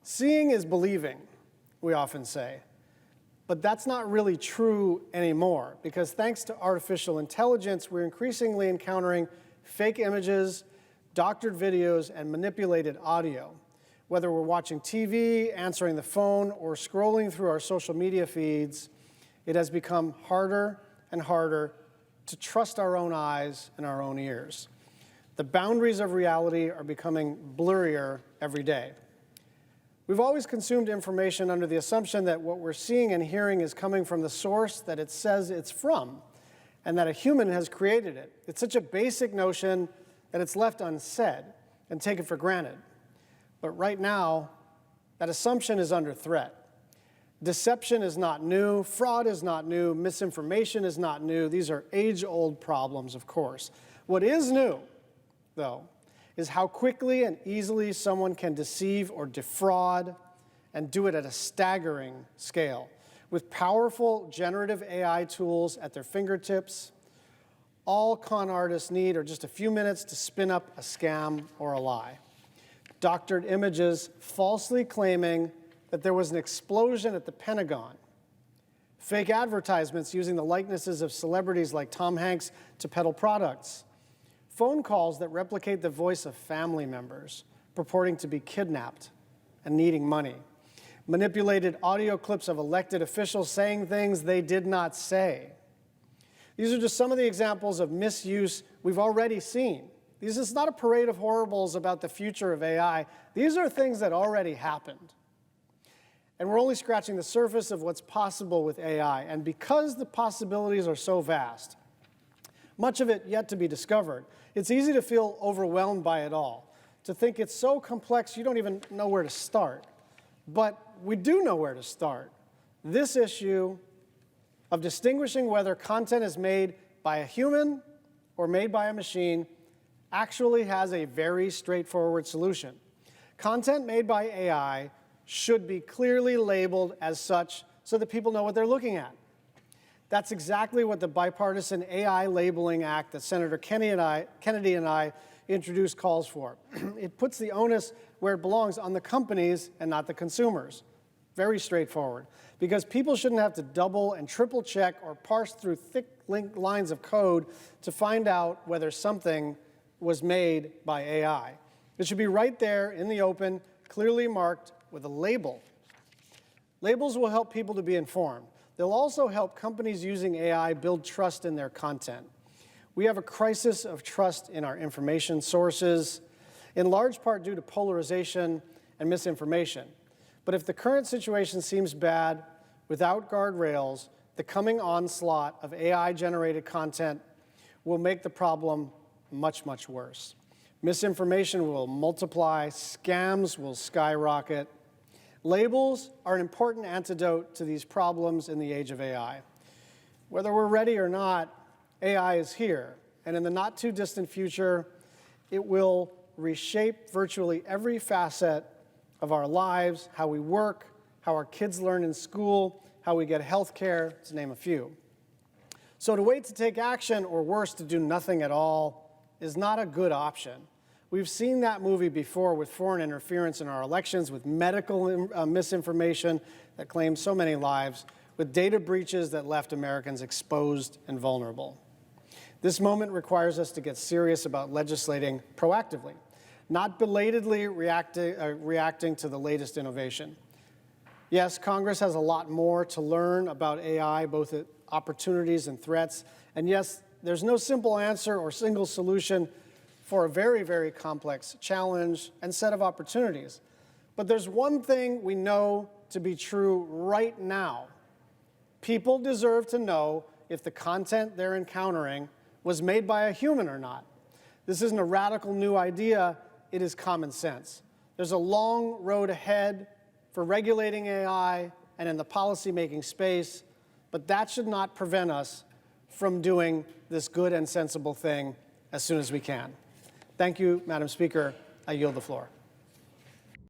Seeing is believing, we often say. But that's not really true anymore, because thanks to artificial intelligence, we're increasingly encountering fake images, doctored videos, and manipulated audio. Whether we're watching TV, answering the phone, or scrolling through our social media feeds, it has become harder and harder to trust our own eyes and our own ears. The boundaries of reality are becoming blurrier every day. We've always consumed information under the assumption that what we're seeing and hearing is coming from the source that it says it's from, and that a human has created it. It's such a basic notion that it's left unsaid and taken for granted. But right now, that assumption is under threat. Deception is not new, fraud is not new, misinformation is not new. These are age-old problems, of course. What is new, though, is how quickly and easily someone can deceive or defraud and do it at a staggering scale. With powerful generative AI tools at their fingertips, all con artists need are just a few minutes to spin up a scam or a lie. Doctored images falsely claiming that there was an explosion at the Pentagon. Fake advertisements using the likenesses of celebrities like Tom Hanks to peddle products. Phone calls that replicate the voice of family members purporting to be kidnapped and needing money. Manipulated audio clips of elected officials saying things they did not say. These are just some of the examples of misuse we've already seen. This is not a parade of horribles about the future of AI. These are things that already happened. And we're only scratching the surface of what's possible with AI. And because the possibilities are so vast, much of it yet to be discovered, it's easy to feel overwhelmed by it all, to think it's so complex you don't even know where to start. But we do know where to start. This issue of distinguishing whether content is made by a human or made by a machine actually has a very straightforward solution. Content made by AI should be clearly labeled as such so that people know what they're looking at. That's exactly what the Bipartisan AI Labeling Act that Senator Kennedy and I introduced calls for. It puts the onus where it belongs on the companies and not the consumers. Very straightforward. Because people shouldn't have to double and triple check or parse through thick lines of code to find out whether something was made by AI. It should be right there in the open, clearly marked with a label. Labels will help people to be informed. They'll also help companies using AI build trust in their content. We have a crisis of trust in our information sources, in large part due to polarization and misinformation. But if the current situation seems bad, without guardrails, the coming onslaught of AI-generated content will make the problem much, much worse. Misinformation will multiply, scams will skyrocket. Labels are an important antidote to these problems in the age of AI. Whether we're ready or not, AI is here, and in the not-too-distant future, it will reshape virtually every facet of our lives, how we work, how our kids learn in school, how we get health care, to name a few. So to wait to take action, or worse, to do nothing at all, is not a good option. We've seen that movie before with foreign interference in our elections, with medical misinformation that claimed so many lives, with data breaches that left Americans exposed and vulnerable. This moment requires us to get serious about legislating proactively, not belatedly reacting to the latest innovation. Yes, Congress has a lot more to learn about AI, both opportunities and threats. And yes, there's no simple answer or single solution for a very, very complex challenge and set of opportunities. But there's one thing we know to be true right now. People deserve to know if the content they're encountering was made by a human or not. This isn't a radical new idea, it is common sense. There's a long road ahead for regulating AI and in the policymaking space, but that should not prevent us from doing this good and sensible thing as soon as we can. Thank you, Madam Speaker. I yield the floor.